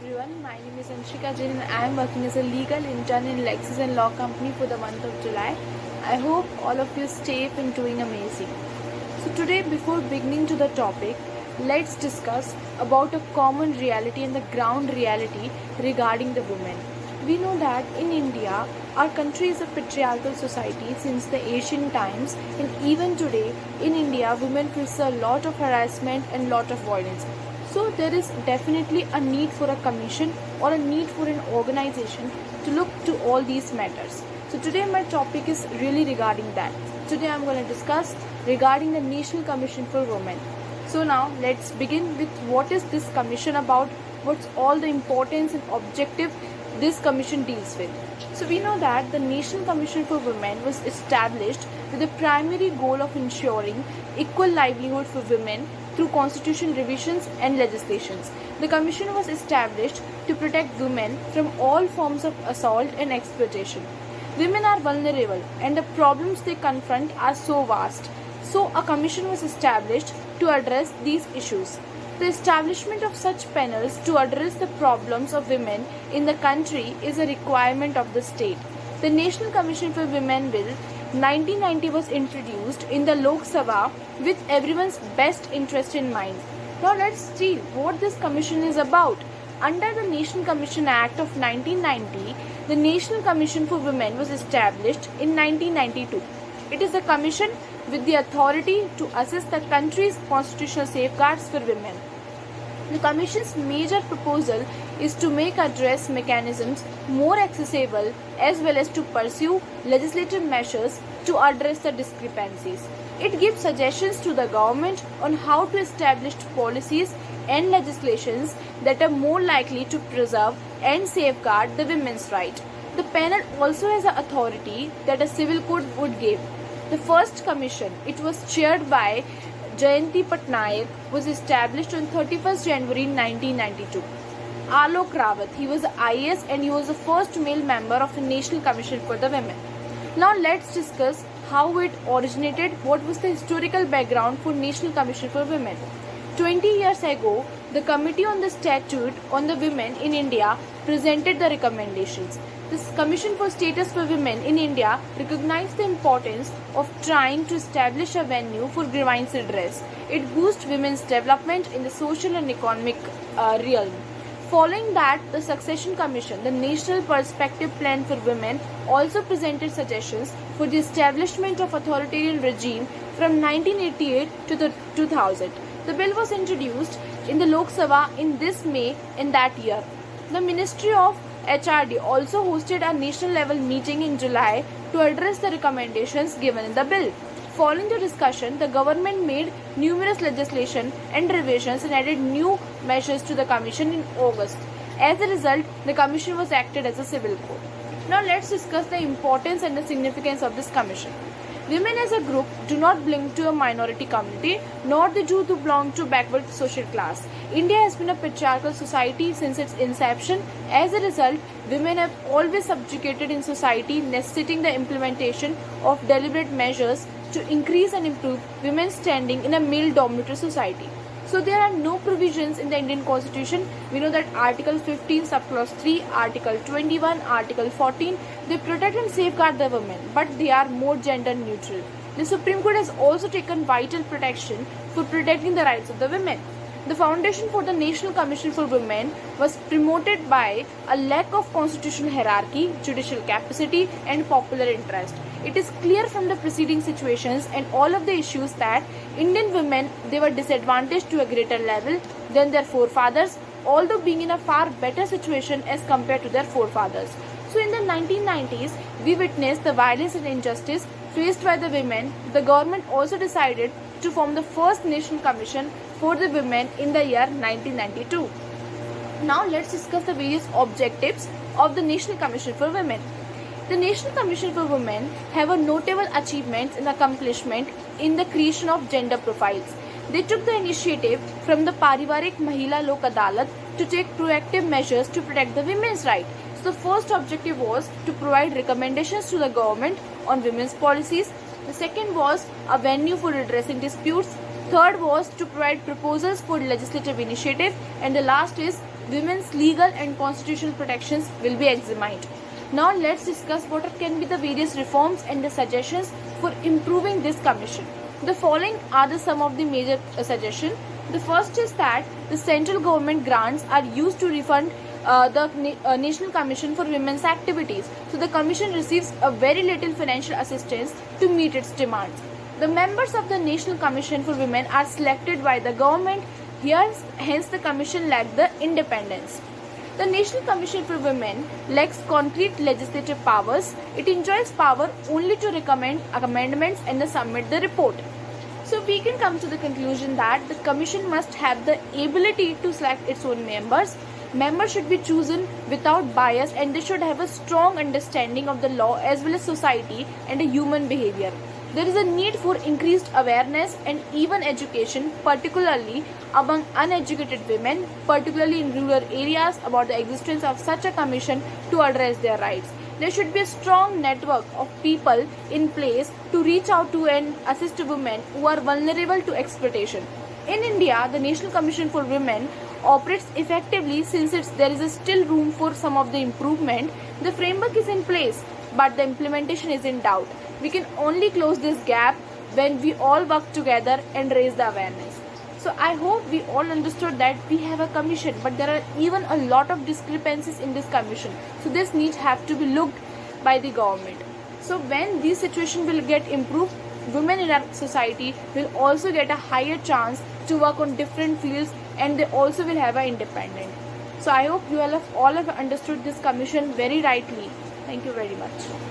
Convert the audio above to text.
everyone, my name is Anshika Jain and I am working as a legal intern in Lexis and Law Company for the month of July. I hope all of you stay safe and doing amazing. So today, before beginning to the topic, let's discuss about a common reality and the ground reality regarding the women. We know that in India, our country is a patriarchal society since the ancient times, and even today in India, women face a lot of harassment and lot of violence. So there is definitely a need for a commission or a need for an organization to look to all these matters. So today my topic is really regarding that. Today I'm going to discuss regarding the National Commission for Women. So now let's begin with what is this commission about, what's all the importance and objective this commission deals with. So we know that the National Commission for Women was established with the primary goal of ensuring equal livelihood for women through constitutional revisions and legislations. The commission was established to protect women from all forms of assault and exploitation. Women are vulnerable and the problems they confront are so vast. So a commission was established to address these issues. The establishment of such panels to address the problems of women in the country is a requirement of the state. The National Commission for Women Bill 1990 was introduced in the Lok Sabha with everyone's best interest in mind. Now let's see what this commission is about. Under the National Commission Act of 1990, the National Commission for Women was established in 1992. It is a commission with the authority to assess the country's constitutional safeguards for women. The Commission's major proposal is to make redress mechanisms more accessible as well as to pursue legislative measures to address the discrepancies. It gives suggestions to the government on how to establish policies and legislations that are more likely to preserve and safeguard the women's right. The panel also has an authority that a civil code would give. The first commission, it was chaired by Jayanti Patnaik, was established on 31st January 1992. Alok Rawat, he was IAS and he was the first male member of the National Commission for the Women. Now let's discuss how it originated, what was the historical background for National Commission for Women. 20 years ago, the Committee on the Statute on the Women in India presented the recommendations. This Commission for Status for Women in India recognized the importance of trying to establish a venue for grievance redress. It boosts women's development in the social and economic realm. Following that, the Succession Commission, the National Perspective Plan for Women, also presented suggestions for the establishment of authoritarian regime from 1988 to 2000. The bill was introduced in the Lok Sabha in this May in that year. The Ministry of HRD also hosted a national level meeting in July to address the recommendations given in the bill. Following the discussion, the government made numerous legislation and revisions and added new measures to the commission in August. As a result, the commission was acted as a civil code. Now let's discuss the importance and the significance of this commission. Women as a group do not belong to a minority community, nor they do belong to backward social class. India has been a patriarchal society since its inception. As a result, women have always subjugated in society, necessitating the implementation of deliberate measures to increase and improve women's standing in a male-dominated society. So there are no provisions in the Indian Constitution. We know that Article 15, Subclause 3, Article 21, Article 14, they protect and safeguard the women, but they are more gender neutral. The Supreme Court has also taken vital protection for protecting the rights of the women. The foundation for the National Commission for Women was promoted by a lack of constitutional hierarchy, judicial capacity, and popular interest. It is clear from the preceding situations and all of the issues that Indian women, they were disadvantaged to a greater level than their forefathers, although being in a far better situation as compared to their forefathers. So in the 1990s, we witnessed the violence and injustice faced by the women. The government also decided to form the first National Commission for the Women in the year 1992. Now let's discuss the various objectives of the National Commission for Women. The National Commission for Women have a notable achievements and accomplishment in the creation of gender profiles. They took the initiative from the Parivarik Mahila Lok Adalat to take proactive measures to protect the women's right. So the first objective was to provide recommendations to the government on women's policies. The second was a venue for redressing disputes. Third was to provide proposals for legislative initiative. And the last is women's legal and constitutional protections will be examined. Now let's discuss what can be the various reforms and the suggestions for improving this commission. The following are the some of the major suggestions. The first is that the central government grants are used to refund the National Commission for Women's Activities. So the commission receives a very little financial assistance to meet its demands. The members of the National Commission for Women are selected by the government. Hence the commission lacks the independence. The National Commission for Women lacks concrete legislative powers. It enjoys power only to recommend amendments and submit the report. So we can come to the conclusion that the commission must have the ability to select its own members. Members should be chosen without bias and they should have a strong understanding of the law as well as society and human behavior. There is a need for increased awareness and even education, particularly among uneducated women, particularly in rural areas, about the existence of such a commission to address their rights. There should be a strong network of people in place to reach out to and assist women who are vulnerable to exploitation. In India, the National Commission for Women operates effectively since there is still room for some of the improvement. The framework is in place, but the implementation is in doubt. We can only close this gap when we all work together and raise the awareness. So I hope we all understood that we have a commission, but there are even a lot of discrepancies in this commission. So this needs have to be looked by the government. So when this situation will get improved, women in our society will also get a higher chance to work on different fields and they also will have an independent. So I hope you all have understood this commission very rightly. Thank you very much.